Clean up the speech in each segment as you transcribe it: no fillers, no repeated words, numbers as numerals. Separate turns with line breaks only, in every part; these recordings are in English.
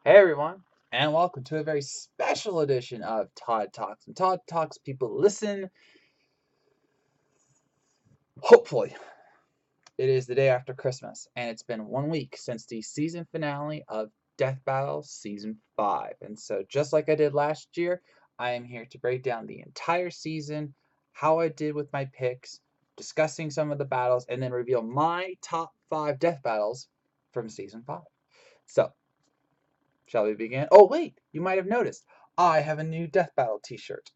Hey everyone, and welcome to a very special edition of Todd Talks. And Todd Talks, people listen. Hopefully, it is the day after Christmas, and it's been 1 week since the season finale of Death Battle Season 5. And so, just like I did last year, I am here to break down the entire season, how I did with my picks, discussing some of the battles, and then reveal my top 5 death battles from Season 5. So, shall we begin? Oh, wait, you might have noticed. I have a new Death Battle t shirt.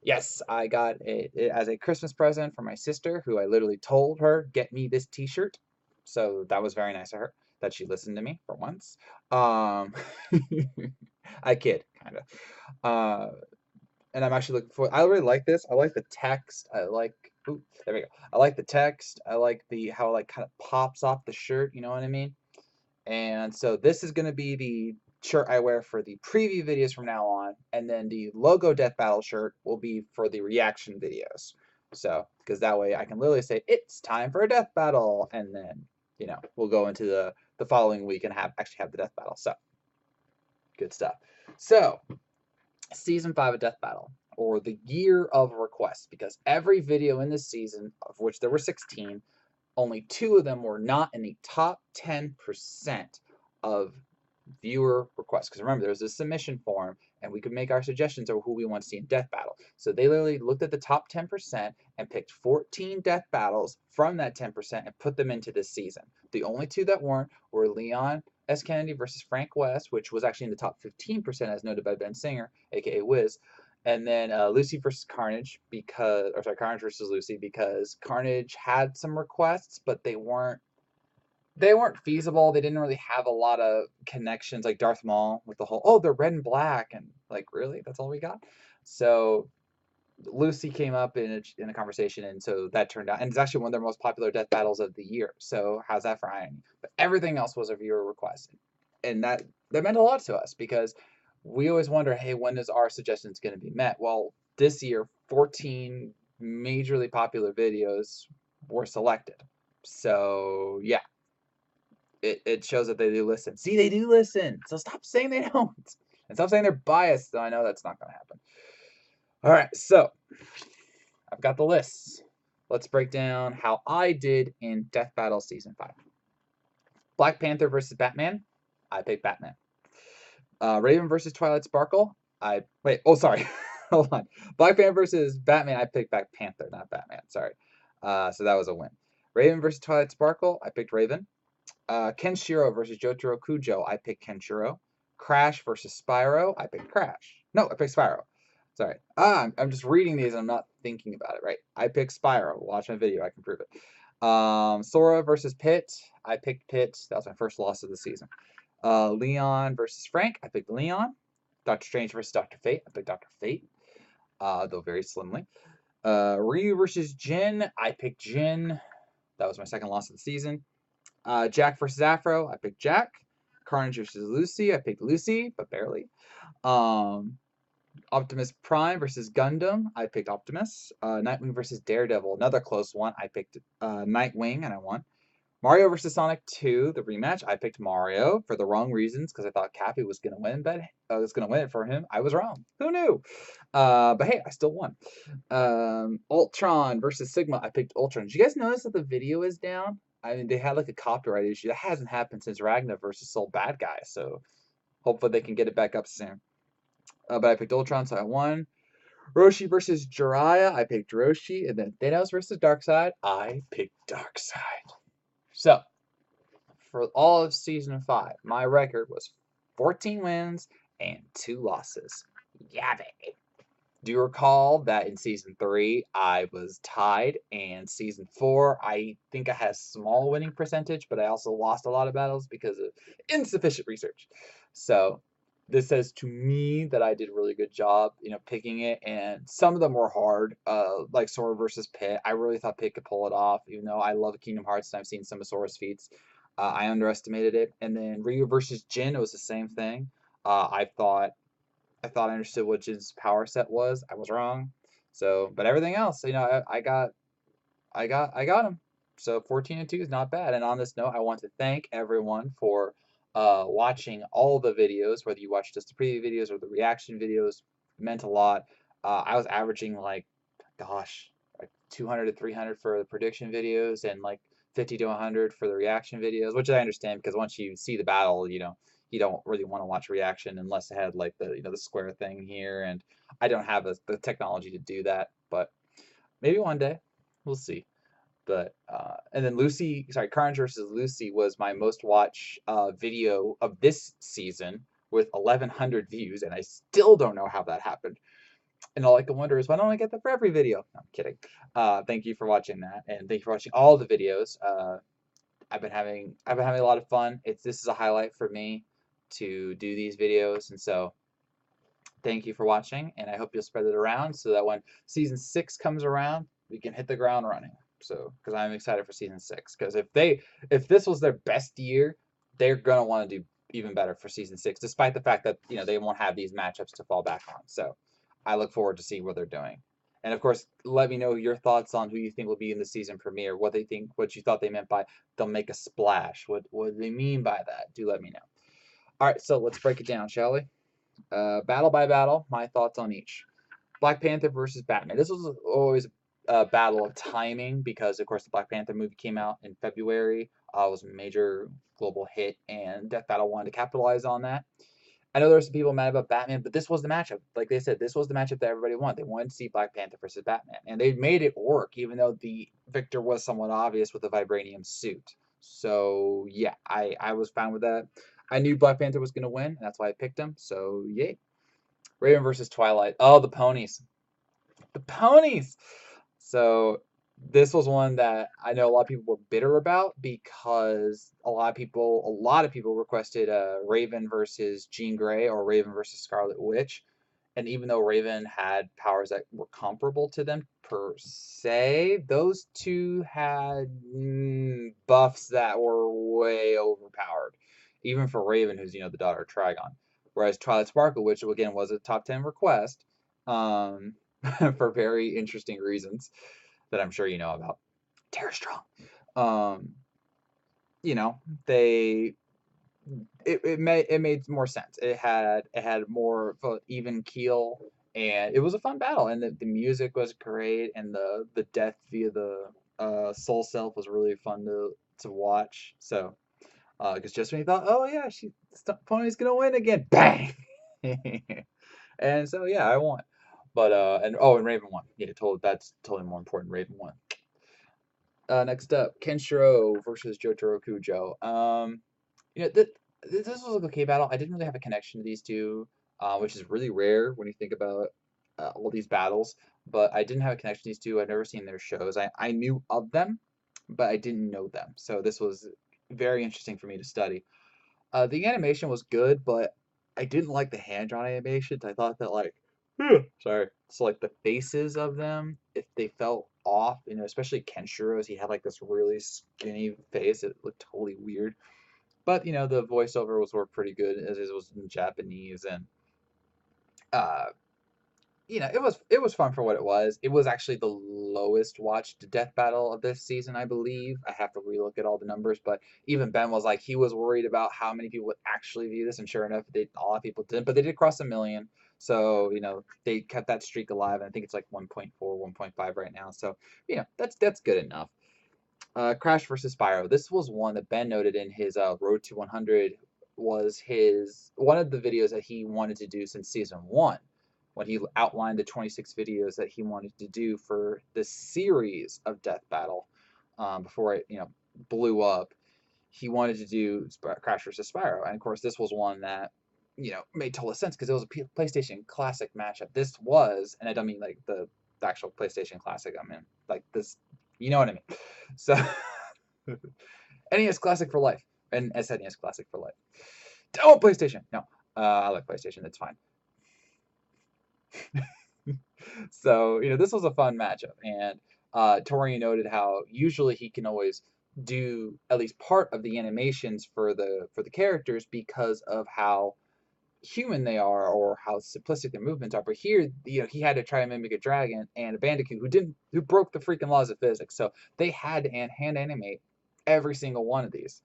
Yes, I got it as a Christmas present from my sister, who I literally told her, get me this t shirt. So that was very nice of her that she listened to me for once. Um, I kid, kind of. Uh, and I'm actually looking for. I really like this. I like the text. I like. Ooh, there we go. I like the text. I like the how it like kind of pops off the shirt. You know what I mean? And so this is going to be the shirt I wear for the preview videos from now on, and then the logo Death Battle shirt will be for the reaction videos. So, because that way I can literally say it's time for a death battle, and then we'll go into the following week and have the death battle. So, good stuff. So, season 5 of Death Battle, or the year of requests, because every video in this season, of which there were 16, only 2 of them were not in the top 10% of viewer requests. Because remember, there's a submission form, and we could make our suggestions of who we want to see in Death Battle. So they literally looked at the top 10% and picked 14 Death Battles from that 10% and put them into this season. The only 2 that weren't were Leon S. Kennedy versus Frank West, which was actually in the top 15% as noted by Ben Singer, aka Wiz, and then Lucy versus Carnage Carnage versus Lucy, because Carnage had some requests, but they weren't feasible. They didn't really have a lot of connections, like Darth Maul with the whole they're red and black, and like, really, that's all we got. So Lucy came up in a conversation, and so that turned out, and it's actually one of their most popular death battles of the year. So how's that for irony? But everything else was a viewer request, and that meant a lot to us because we always wonder, hey, when is our suggestions going to be met? Well, this year, 14 majorly popular videos were selected. So yeah, it shows that they do listen. See, they do listen. So stop saying they don't, and stop saying they're biased. Though I know that's not going to happen. All right, so I've got the lists. Let's break down how I did in Death Battle Season 5. Black Panther versus Batman. I picked Batman. Raven versus Twilight Sparkle. Sorry. Hold on. Black Panther versus Batman. I picked Black Panther, not Batman. Sorry. So that was a win. Raven versus Twilight Sparkle. I picked Raven. Kenshiro versus Jotaro Kujo. I picked Kenshiro. Crash versus Spyro. I picked Crash. No, I picked Spyro. Sorry. I'm just reading these and I'm not thinking about it, right? I picked Spyro. Watch my video. I can prove it. Sora versus Pit. I picked Pit. That was my first loss of the season. Leon versus Frank. I picked Leon. Doctor Strange versus Doctor Fate. I picked Doctor Fate, though very slimly. Ryu versus Jin. I picked Jin. That was my second loss of the season. Jack versus Afro. I picked Jack. Carnage versus Lucy. I picked Lucy, but barely. Um, Optimus Prime versus Gundam. I picked Optimus. Nightwing versus Daredevil. Another close one. I picked Nightwing, and I won. Mario versus Sonic 2, the rematch. I picked Mario for the wrong reasons because I thought Cappy was gonna win, but I was gonna win it for him. I was wrong. Who knew? But hey, I still won. Ultron versus Sigma. I picked Ultron. Did you guys notice that the video is down? I mean, they had like a copyright issue that hasn't happened since Ragnar versus Soul Bad Guy. So hopefully they can get it back up soon. But I picked Ultron, so I won. Roshi versus Jiraiya. I picked Roshi, and then Thanos versus Darkseid. I picked Darkseid. So for all of season 5, my record was 14 wins and 2 losses. Yeah, baby. Do you recall that in season 3 I was tied, and season 4 I think I had a small winning percentage, but I also lost a lot of battles because of insufficient research. So this says to me that I did a really good job, picking it, and some of them were hard, like Sora versus Pit. I really thought Pit could pull it off, even though I love Kingdom Hearts and I've seen some of Sora's feats. I underestimated it. And then Ryu versus Jin, it was the same thing. I thought I understood what Jin's power set was. I was wrong. So, but everything else, I got him. So 14 and 2 is not bad. And on this note, I want to thank everyone for watching all the videos, whether you watch just the preview videos or the reaction videos, meant a lot. I was averaging like, gosh, like 200 to 300 for the prediction videos and like 50 to 100 for the reaction videos, which I understand because once you see the battle, you don't really want to watch reaction unless it had like the the square thing here, and I don't have the technology to do that, but maybe one day, we'll see. But and then Carnage versus Lucy was my most watched video of this season with 1,100 views, and I still don't know how that happened. And all I can wonder is why don't I get that for every video? No, I'm kidding. Thank you for watching that, and thank you for watching all the videos. I've been having a lot of fun. This is a highlight for me to do these videos, and so thank you for watching, and I hope you'll spread it around so that when season 6 comes around, we can hit the ground running. So, because I'm excited for season 6, because if this was their best year, they're gonna want to do even better for season 6, despite the fact that they won't have these matchups to fall back on. So, I look forward to seeing what they're doing. And of course, let me know your thoughts on who you think will be in the season premiere, what you thought they meant by they'll make a splash. What do they mean by that? Do let me know. All right, so let's break it down, shall we? Battle by battle, my thoughts on each. Black Panther versus Batman. This was always a battle of timing because, of course, the Black Panther movie came out in February. It was a major global hit, and Death Battle wanted to capitalize on that. I know there were some people mad about Batman, but this was the matchup. Like they said, this was the matchup that everybody wanted. They wanted to see Black Panther versus Batman, and they made it work, even though the victor was somewhat obvious with the vibranium suit. So yeah, I was fine with that. I knew Black Panther was going to win, and that's why I picked him. So yay. Raven versus Twilight. Oh, the ponies. The ponies. So this was one that I know a lot of people were bitter about because a lot of people requested Raven versus Jean Grey or Raven versus Scarlet Witch. And even though Raven had powers that were comparable to them per se, those two had buffs that were way overpowered. Even for Raven, who's the daughter of Trigon. Whereas Twilight Sparkle, which again was a top 10 request, um, for very interesting reasons that I'm sure you know about. Terra Strong. Um, you know, they it made more sense. It had more of an even keel, and it was a fun battle. And the music was great, and the death via the soul self was really fun to watch. So, because just when you thought, oh yeah, Pony's gonna win again, bang, and so yeah, I won. But and Raven won. Yeah, that's totally more important. Raven won. Next up, Kenshiro versus Jotaro Kujo. This was an okay battle. I didn't really have a connection to these two, which is really rare when you think about all these battles. But I didn't have a connection to these two. I've never seen their shows. I knew of them, but I didn't know them. So this was very interesting for me to study. The animation was good, but I didn't like the hand-drawn animations. I thought that sorry, so like the faces of them, if they felt off, especially Kenshiro's, he had like this really skinny face. It looked totally weird. But the voiceover were pretty good as it was in Japanese, and uh, it was fun for what it was. It was actually the lowest watched death battle of this season, I believe. I have to relook at all the numbers, but even Ben was like he was worried about how many people would actually view this, and sure enough, a lot of people did. But they did cross 1 million, so they kept that streak alive, and I think it's like 1.4, 1.5 right now. So that's good enough. Crash versus Spyro. This was one that Ben noted in his Road to 100 was one of the videos that he wanted to do since season 1 when he outlined the 26 videos that he wanted to do for the series of Death Battle before it blew up. He wanted to do Crash versus Spyro, and of course this was one that made total sense because it was a PlayStation Classic matchup. This was, and I don't mean like the actual PlayStation Classic. I mean like this, you know what I mean. So NES Classic for life, and SNES Classic for life. Oh, PlayStation. No, I like PlayStation. That's fine. So this was a fun matchup, and Torian noted how usually he can always do at least part of the animations for the characters because of how human they are or how simplistic their movements are. But here, he had to try and mimic a dragon and a bandicoot who broke the freaking laws of physics. So they had to hand animate every single one of these.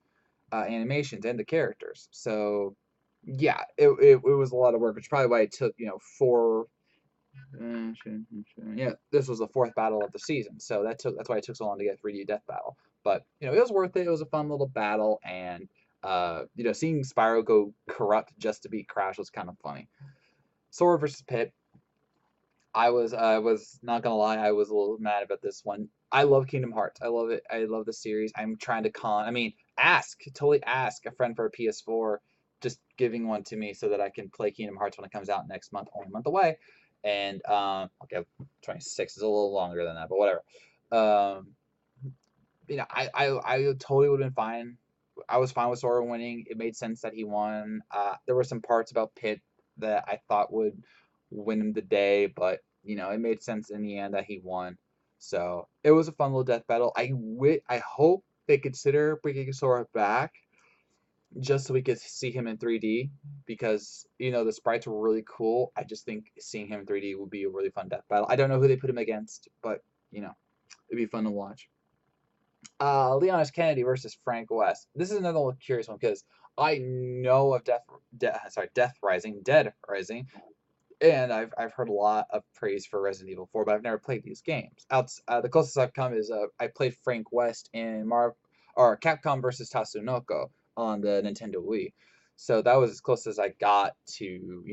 animations and the characters. So yeah, it was a lot of work, which is probably why it took, you know, four. Yeah, this was the fourth battle of the season, so that's why it took so long to get 3D Death Battle. But you know, it was worth it. It was a fun little battle, and you know, seeing Spyro go corrupt just to beat Crash was kind of funny. Sora versus Pit. I was not gonna lie, I was a little mad about this one. I love Kingdom Hearts. I love it. I love the series. I'm trying to totally ask a friend for a PS4, just giving one to me so that I can play Kingdom Hearts when it comes out next month, only a month away. And okay, 26 is a little longer than that, but whatever. Um, you know, I totally would have been fine. I was fine with Sora winning. It made sense that he won. There were some parts about Pit that I thought would win him the day, but you know, it made sense in the end that he won. So it was a fun little death battle. I hope they consider bringing Sora back just so we could see him in 3D because you know the sprites were really cool. I just think seeing him in 3D would be a really fun death battle. I don't know who they put him against, but you know, it'd be fun to watch. Leon S. Kennedy versus Frank West. This is another curious one because I know of Dead Rising, and I've heard a lot of praise for Resident Evil 4, but I've never played these games. The closest I've come is I played Frank West in Capcom versus Tatsunoko on the Nintendo Wii, so that was as close as I got to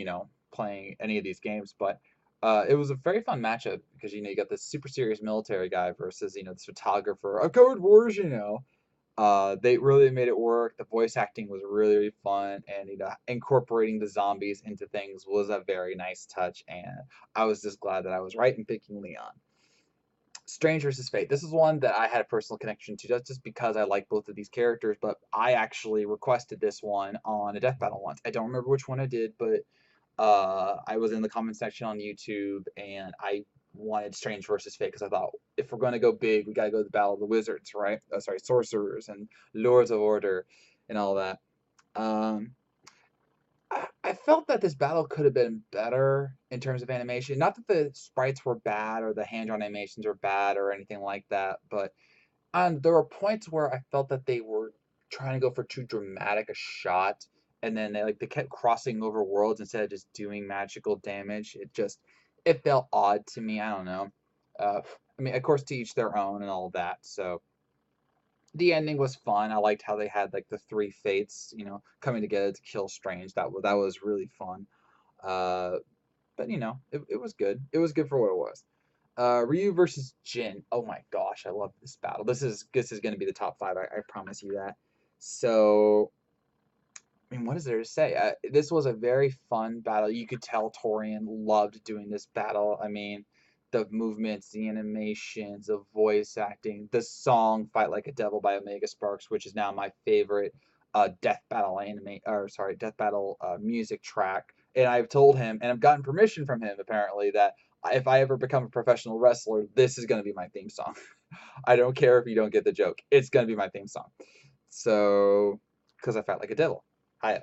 playing any of these games, but. It was a very fun matchup because you got this super serious military guy versus this photographer, a code wars. They really made it work. The voice acting was really, really fun, and incorporating the zombies into things was a very nice touch. And I was just glad that I was right in picking Leon. Strange versus Fate. This is one that I had a personal connection to just because I like both of these characters, but I actually requested this one on a death battle once. I don't remember which one I did, but I was in the comment section on YouTube and I wanted Strange versus Fate because I thought if we're going to go big, we got to go to the Battle of the Wizards, right? Sorry, sorcerers and Lords of Order and all that. Um, I felt that this battle could have been better in terms of animation. Not that the sprites were bad or the hand-drawn animations were bad or anything like that, but there were points where I felt that they were trying to go for too dramatic a shot, and then they kept crossing over worlds instead of just doing magical damage. It felt odd to me. I don't know. I mean, of course, to each their own and all that. So the ending was fun. I liked how they had like the three fates, coming together to kill Strange. That was really fun. Uh, but it was good. It was good for what it was. Ryu versus Jin. Oh my gosh, I love this battle. This is going to be the top five. I promise you that. So, I mean, what is there to say? This was a very fun battle. You could tell Torian loved doing this battle. I mean, the movements, the animations, the voice acting, the song "Fight Like a Devil" by Omega Sparks, which is now my favorite death battle music track. And I've told him, and I've gotten permission from him apparently that if I ever become a professional wrestler, this is going to be my theme song. I don't care if you don't get the joke. It's going to be my theme song. So, because I felt like a devil. I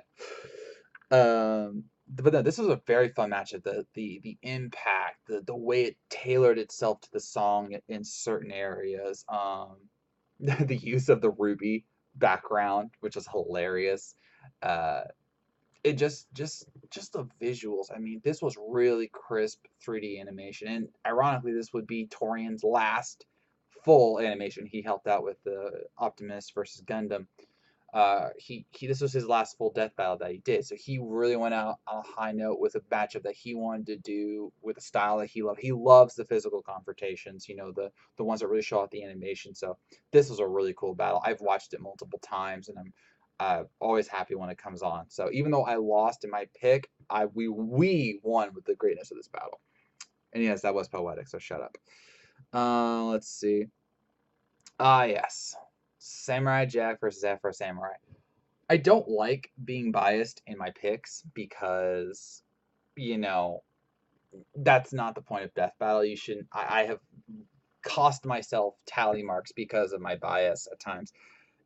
but no, this was a very fun matchup. The impact, the way it tailored itself to the song in certain areas. The use of the ruby background, which was hilarious. Uh, it just the visuals. I mean, this was really crisp 3D animation, and ironically, this would be Torian's last full animation. He helped out with the Optimus versus Gundam. He this was his last full death battle that he did, so he really went out on a high note with a matchup that he wanted to do with a style that he loved. He loves the physical confrontations, the ones that really show out the animation. So this was a really cool battle. I've watched it multiple times, and I'm always happy when it comes on. So even though I lost in my pick, we won with the greatness of this battle. And yes, that was poetic. So shut up. Let's see. Yes. Samurai Jack versus Afro Samurai. I don't like being biased in my picks because, you know, that's not the point of Death Battle. You shouldn't. I have cost myself tally marks because of my bias at times.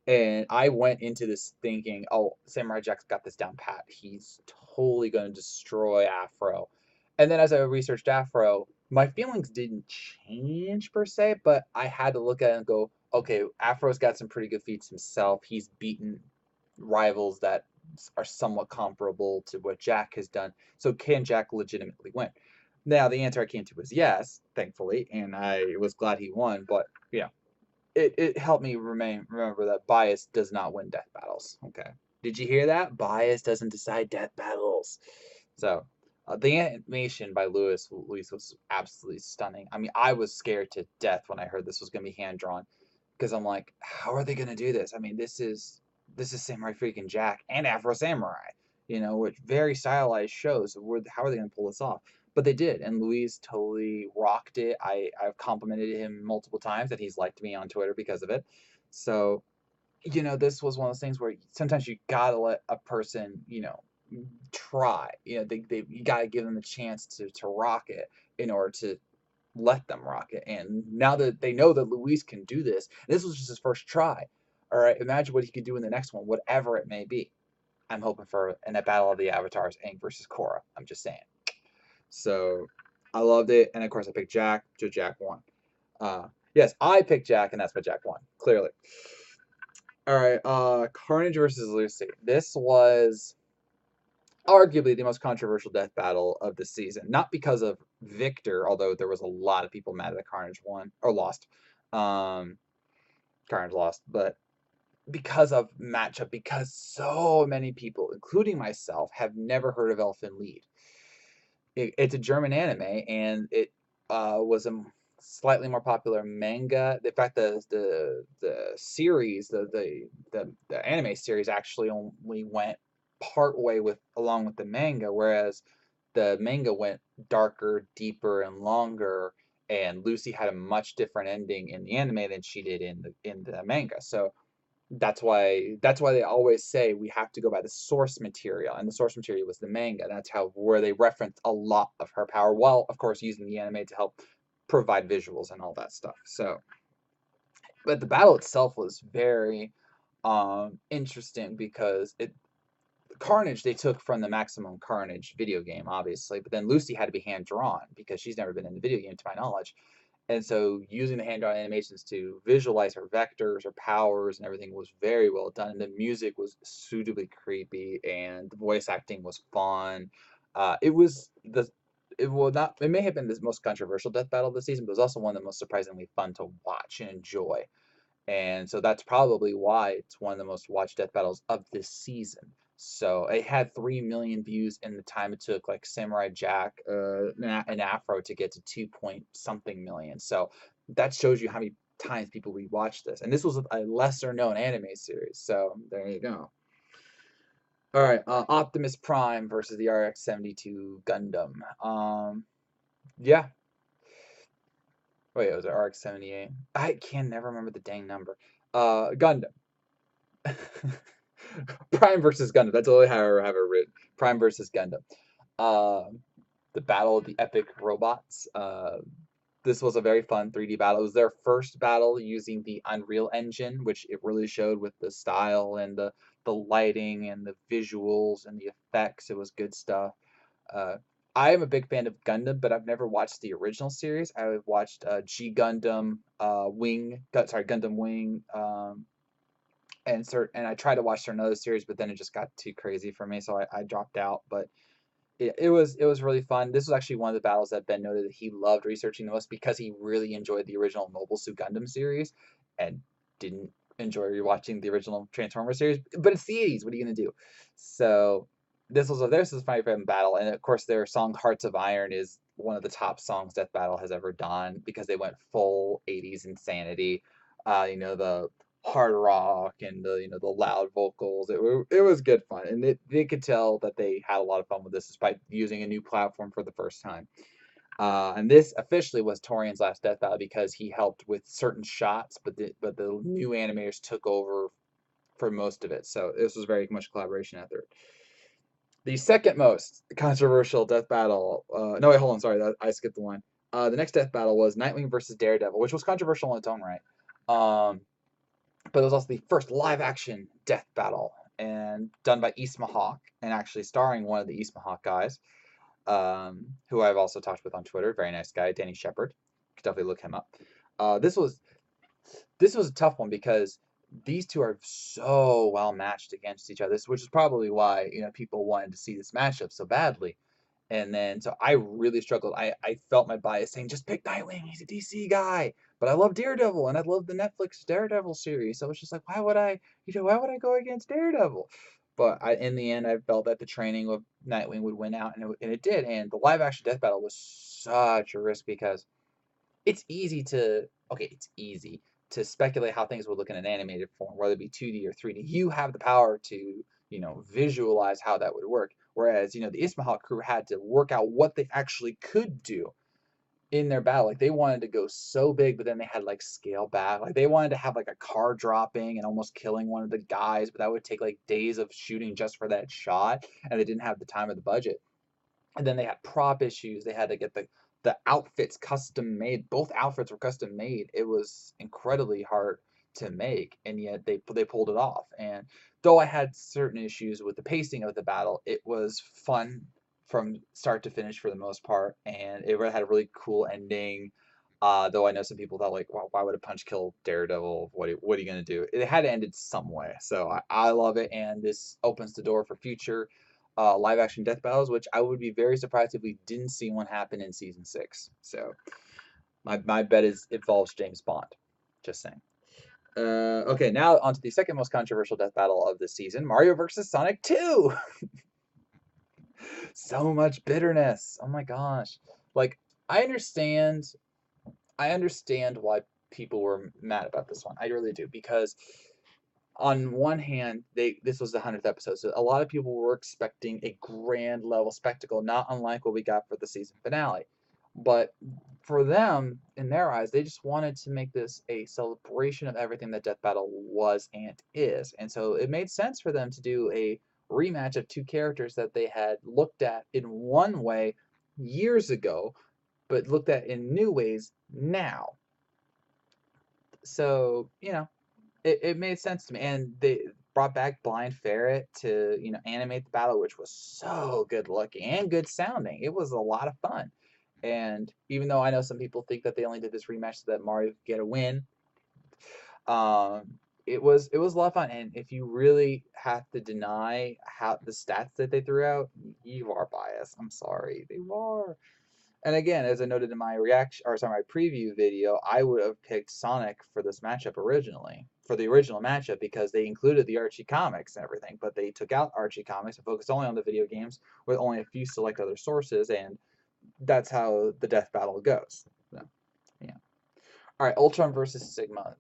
And I went into this thinking, oh, Samurai Jack's got this down pat. He's totally going to destroy Afro. And then as I researched Afro, my feelings didn't change per se, but I had to look at it and go, okay, Afro's got some pretty good feats himself. He's beaten rivals that are somewhat comparable to what Jack has done. So can Jack legitimately win? Now the answer I came to was yes, thankfully, and I was glad he won. But yeah, it helped me remember that bias does not win death battles. Okay, did you hear that? Bias doesn't decide death battles. So the animation by Luis was absolutely stunning. I mean, I was scared to death when I heard this was going to be hand drawn because I'm like, how are they going to do this? I mean, this is Samurai freaking Jack and Afro Samurai, which very stylized shows. How are they going to pull this off? But they did, and Luis totally rocked it. I've complimented him multiple times, and he's liked me on Twitter because of it. So, this was one of those things where sometimes you gotta let a person, try. You gotta give them a chance to rock it in order to let them rock it. And now that they know that Luis can do this, and this was just his first try. All right, imagine what he could do in the next one, whatever it may be. I'm hoping for a battle of the avatars, Aang versus Korra. I'm just saying. So I loved it, and of course I picked Jack. So Jack won. Yes, I picked Jack, and that's why Jack won. Clearly. All right. Carnage versus Lucy. This was arguably the most controversial death battle of the season. Not because of Victor, although there was a lot of people mad that Carnage won or lost. Um, Carnage lost, but because of matchup, because so many people, including myself, have never heard of Elfen Lied. It's a German anime, and it was a slightly more popular manga. In fact, the series, the anime series, actually only went part way along with the manga, whereas the manga went darker, deeper, and longer. And Lucy had a much different ending in the anime than she did in the manga. So that's why they always say we have to go by the source material, and the source material was the manga. That's where they reference a lot of her power, while of course using the anime to help provide visuals and all that stuff. So, but the battle itself was very interesting because Carnage they took from the Maximum Carnage video game, obviously, but then Lucy had to be hand drawn because she's never been in the video game to my knowledge. And so using the hand-drawn animations to visualize her vectors, her powers, and everything was very well done. And the music was suitably creepy, and the voice acting was fun. It was it will not it may have been the most controversial death battle of the season, but it was also one of the most surprisingly fun to watch and enjoy. And so that's probably why it's one of the most watched death battles of this season. So it had 3 million views in the time it took, like Samurai Jack and Afro to get to 2 point something million. So that shows you how many times people rewatched this. And this was a lesser known anime series. So there you go. All right, Optimus Prime versus the RX-72 Gundam. Yeah. Wait, was it RX-78? I can never remember the dang number. Gundam. Prime versus Gundam. That's only how I have it written. Prime versus Gundam. The Battle of the Epic Robots. This was a very fun 3D battle. It was their first battle using the Unreal Engine, which it really showed with the style and the lighting and the visuals and the effects. It was good stuff. Uh, I am a big fan of Gundam, but I've never watched the original series. I've watched G Gundam, Gundam Wing, and I tried to watch certain other series, but then it just got too crazy for me, so I dropped out. But it was really fun. This was actually one of the battles that Ben noted that he loved researching the most because he really enjoyed the original Mobile Suit Gundam series and didn't enjoy rewatching the original Transformers series. But it's the 80s. What are you gonna do? So this is my favorite battle, and of course their song "Hearts of Iron" is one of the top songs Death Battle has ever done because they went full 80s insanity. The hard rock and the loud vocals. It was good fun, and they could tell that they had a lot of fun with this despite using a new platform for the first time. And this officially was Torian's last death battle because he helped with certain shots, but the new animators took over for most of it. So this was very much collaboration effort. The second most controversial death battle. No, wait, hold on. Sorry, I skipped the line. The next death battle was Nightwing versus Daredevil, which was controversial in its own right. But it was also the first live action death battle and done by Isma Hawk and actually starring one of the Isma Hawk guys, who I've also talked with on Twitter. Very nice guy, Danny Shepard. You could definitely look him up. This was a tough one because these two are so well matched against each other, which is probably why, people wanted to see this matchup so badly. And then, so I really struggled. I felt my bias saying, just pick Nightwing. He's a DC guy. But I love Daredevil and I love the Netflix Daredevil series. So it's just like, why would I go against Daredevil? But in the end, I felt that the training of Nightwing would win out, and it did. And the live action death battle was such a risk because it's easy to speculate how things would look in an animated form, whether it be 2D or 3D. You have the power to, visualize how that would work. Whereas, the Ismahawk crew had to work out what they actually could do in their battle. Like they wanted to go so big, but then they had like scale back. Like they wanted to have like a car dropping and almost killing one of the guys, but that would take like days of shooting just for that shot, and they didn't have the time or the budget. And then they had prop issues. They had to get the outfits custom made. Both outfits were custom made. It was incredibly hard to make, and yet they pulled it off. And though I had certain issues with the pacing of the battle, it was fun from start to finish for the most part, and it had a really cool ending. Though I know some people thought like, well, why would a punch kill Daredevil? What are you gonna do? It had to end some way. So I love it, and this opens the door for future live action death battles, which I would be very surprised if we didn't see one happen in season 6. So my bet is it involves James Bond. Just saying. Okay, now on to the second most controversial death battle of the season: Mario versus Sonic 2. So much bitterness. Oh my gosh. Like I understand I understand why people were mad about this one. I really do, because on one hand, this was the 100th episode, so a lot of people were expecting a grand level spectacle, not unlike what we got for the season finale. But for them, in their eyes, they just wanted to make this a celebration of everything that Death Battle was and is. And so it made sense for them to do a rematch of two characters that they had looked at in one way years ago, but looked at in new ways now. So, it made sense to me. And they brought back Blind Ferret to, animate the battle, which was so good looking and good sounding. It was a lot of fun. And even though I know some people think that they only did this rematch so that Mario could get a win, um, it was a lot of fun. And if you really have to deny how the stats that they threw out, you are biased. I'm sorry, they are. And again, as I noted in my my preview video, I would have picked Sonic for this matchup originally, for the original matchup, because they included the Archie comics and everything, but they took out Archie comics and focused only on the video games with only a few select other sources, and that's how the death battle goes. So, yeah. All right, Ultron versus Sigma.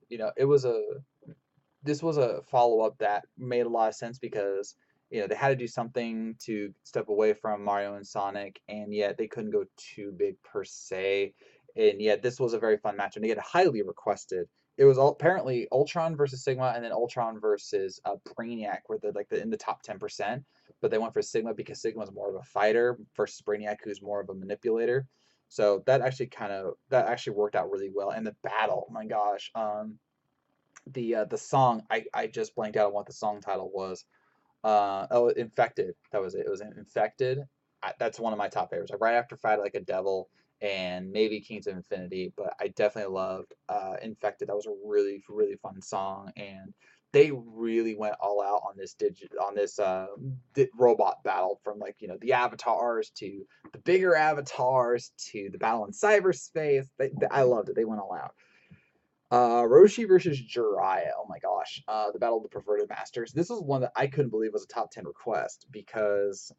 This was a follow up that made a lot of sense because they had to do something to step away from Mario and Sonic, and yet they couldn't go too big per se. And yet this was a very fun match, and they get highly requested. It was apparently Ultron versus Sigma, and then Ultron versus Brainiac, where they're like in the top 10%. But they went for Sigma because Sigma's more of a fighter versus Brainiac, who's more of a manipulator. So that actually worked out really well. And the battle, oh my gosh, the song, I just blanked out on what the song title was. Infected. That was it. It was Infected. That's one of my top favorites. Right after Fight Like a Devil and maybe Kings of Infinity, but I definitely loved Infected. That was a really really fun song, and they really went all out on this robot battle, from like the avatars to the bigger avatars to the battle in cyberspace. I loved it. They went all out. Roshi versus Jiraiya. Oh my gosh. The Battle of the Perverted Masters. This was one that I couldn't believe was a top 10 request because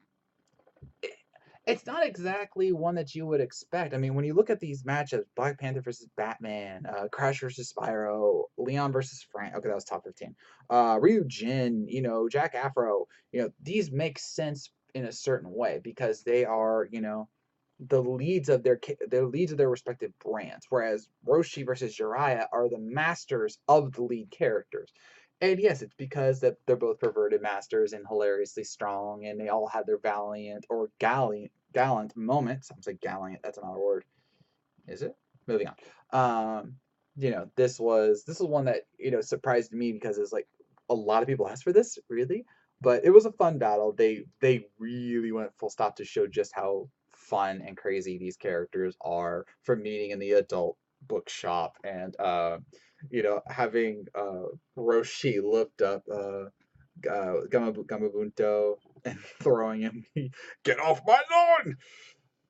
it's not exactly one that you would expect. I mean, when you look at these matchups, Black Panther versus Batman, Crash versus Spyro, Leon versus Frank. Okay, that was top 15. Ryu Jin, Jack Afro. These make sense in a certain way because they are, the leads of their respective brands, whereas Roshi versus Jiraiya are the masters of the lead characters. And yes, it's because that they're both perverted masters and hilariously strong, and they all had their valiant or gallant moments. I'm saying gallant. That's another word. Is it? Moving on. This was one that surprised me because it's like a lot of people asked for this, really, but it was a fun battle. They really went full stop to show just how fun and crazy these characters are from meeting in the adult bookshop, and having Roshi lift up Gamabunto and throwing him, get off my lawn!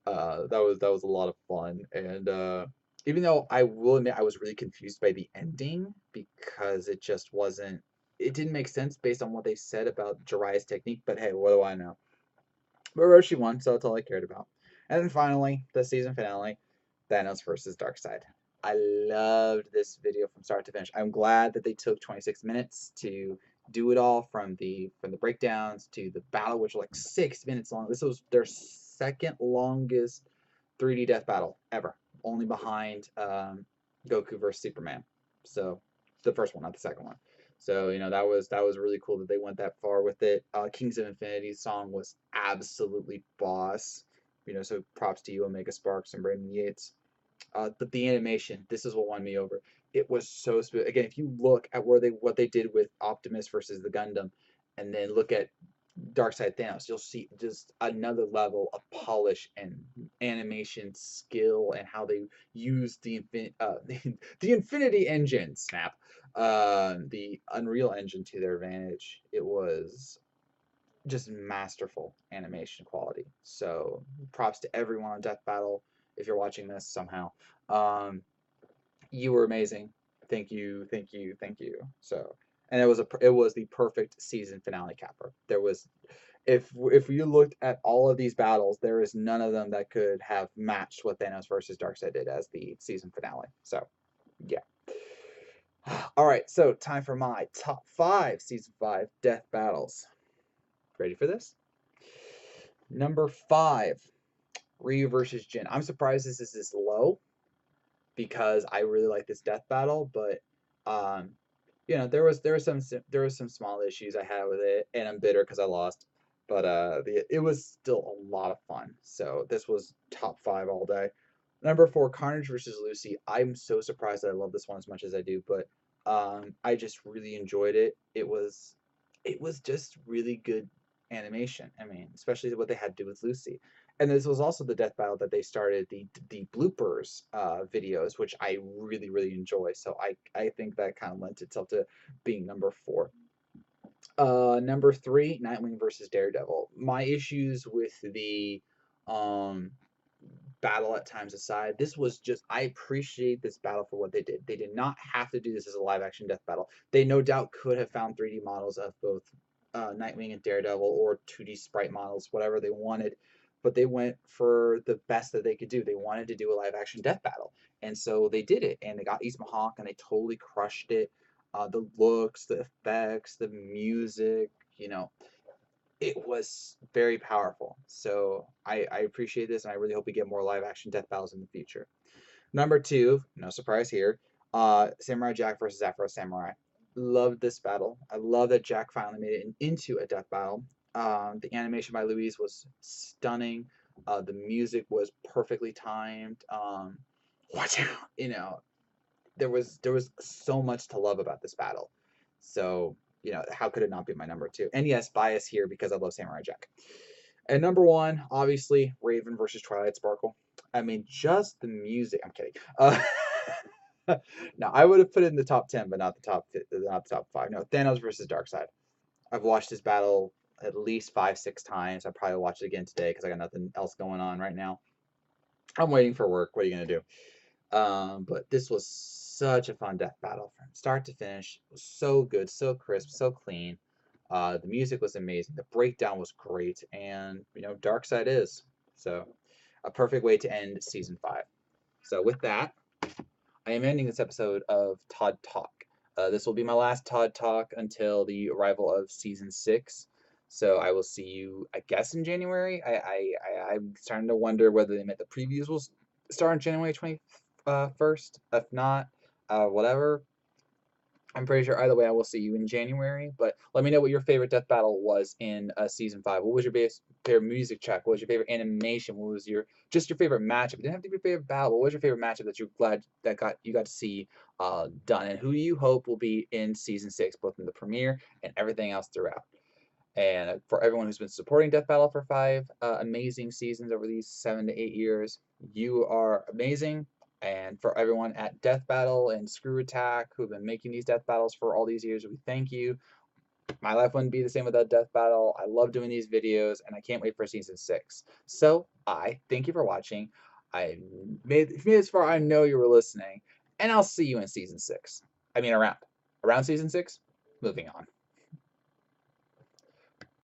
That was a lot of fun, and even though I will admit I was really confused by the ending because it didn't make sense based on what they said about Jiraiya's technique. But hey, what do I know? But Roshi won, so that's all I cared about. And then finally, the season finale, Thanos versus Darkseid. I loved this video from start to finish. I'm glad that they took 26 minutes to do it all, from the breakdowns to the battle, which was like 6 minutes long. This was their second longest 3D death battle ever, only behind Goku versus Superman. So the first one, not the second one. So that was really cool that they went that far with it. Kings of Infinity's song was absolutely boss. So props to you, Omega Sparks and Brandon Yates. But the animation, this is what won me over. It was so smooth. Again, if you look at what they did with Optimus versus the Gundam, and then look at Darkseid Thanos, you'll see just another level of polish and animation skill and how they use the Infinity Engine, the Unreal Engine to their advantage. It was just masterful animation quality. So props to everyone on Death Battle. If you're watching this somehow, um, you were amazing. Thank you, thank you, thank you. So, and it was the perfect season finale capper. If you looked at all of these battles, there is none of them that could have matched what Thanos versus Darkseid did as the season finale. So, yeah. All right, so time for my top 5 season 5 death battles. Ready for this? Number 5, Ryu versus Jin. I'm surprised this is this low because I really like this death battle, but um, there was some small issues I had with it, and I'm bitter because I lost. But it was still a lot of fun. So this was top 5 all day. Number 4, Carnage versus Lucy. I'm so surprised that I love this one as much as I do, but I just really enjoyed it. It was just really good animation. I mean, especially what they had to do with Lucy. And this was also the death battle that they started the bloopers videos, which I really really enjoy. So I think that kind of lent itself to being number 4. Number 3, Nightwing versus Daredevil. My issues with the um, battle at times aside, this was just, I appreciate this battle for what they did. They did not have to do this as a live action death battle. They no doubt could have found 3D models of both Nightwing and Daredevil, or 2D sprite models, whatever they wanted. But they went for the best that they could do. They wanted to do a live action death battle. And so they did it. And they got Eastman Hawk and they totally crushed it. The looks, the effects, the music, it was very powerful. So I appreciate this, and I really hope we get more live action death battles in the future. Number 2, no surprise here, Samurai Jack versus Afro Samurai. Loved this battle. I love that Jack finally made it into a death battle. The animation by Louise was stunning. The music was perfectly timed. Watch out, there was so much to love about this battle. So, how could it not be my number 2? And yes, bias here because I love Samurai Jack. And number 1, obviously, Raven versus Twilight Sparkle. I mean, just the music. I'm kidding. No, I would have put it in the top 10, but not the top 5. No, Thanos versus Darkseid. I've watched this battle at least 5, 6 times. I'll probably watch it again today because I got nothing else going on right now. I'm waiting for work. What are you gonna do? But this was such a fun death battle from start to finish. It was so good, so crisp, so clean. The music was amazing. The breakdown was great, and Darkseid is so a perfect way to end season 5. So with that, I am ending this episode of Todd Talk. This will be my last Todd Talk until the arrival of season 6. So I will see you, I guess, in January. I'm starting to wonder whether they meant the previews will start on January 21st. If not, whatever. I'm pretty sure either way I will see you in January. But let me know what your favorite death battle was in season 5. What was your favorite music track? What was your favorite animation? What was your favorite matchup? It didn't have to be your favorite battle. What was your favorite matchup that you're glad that you got to see done, and who you hope will be in season 6, both in the premiere and everything else throughout. And for everyone who's been supporting Death Battle for 5 amazing seasons over these 7 to 8 years, you are amazing. And for everyone at Death Battle and Screw Attack who have been making these death battles for all these years, we thank you. My life wouldn't be the same without Death Battle. I love doing these videos, and I can't wait for season 6. So I thank you for watching. I made if you made this far, I know you were listening, and I'll see you in season 6. I mean, around season 6. Moving on.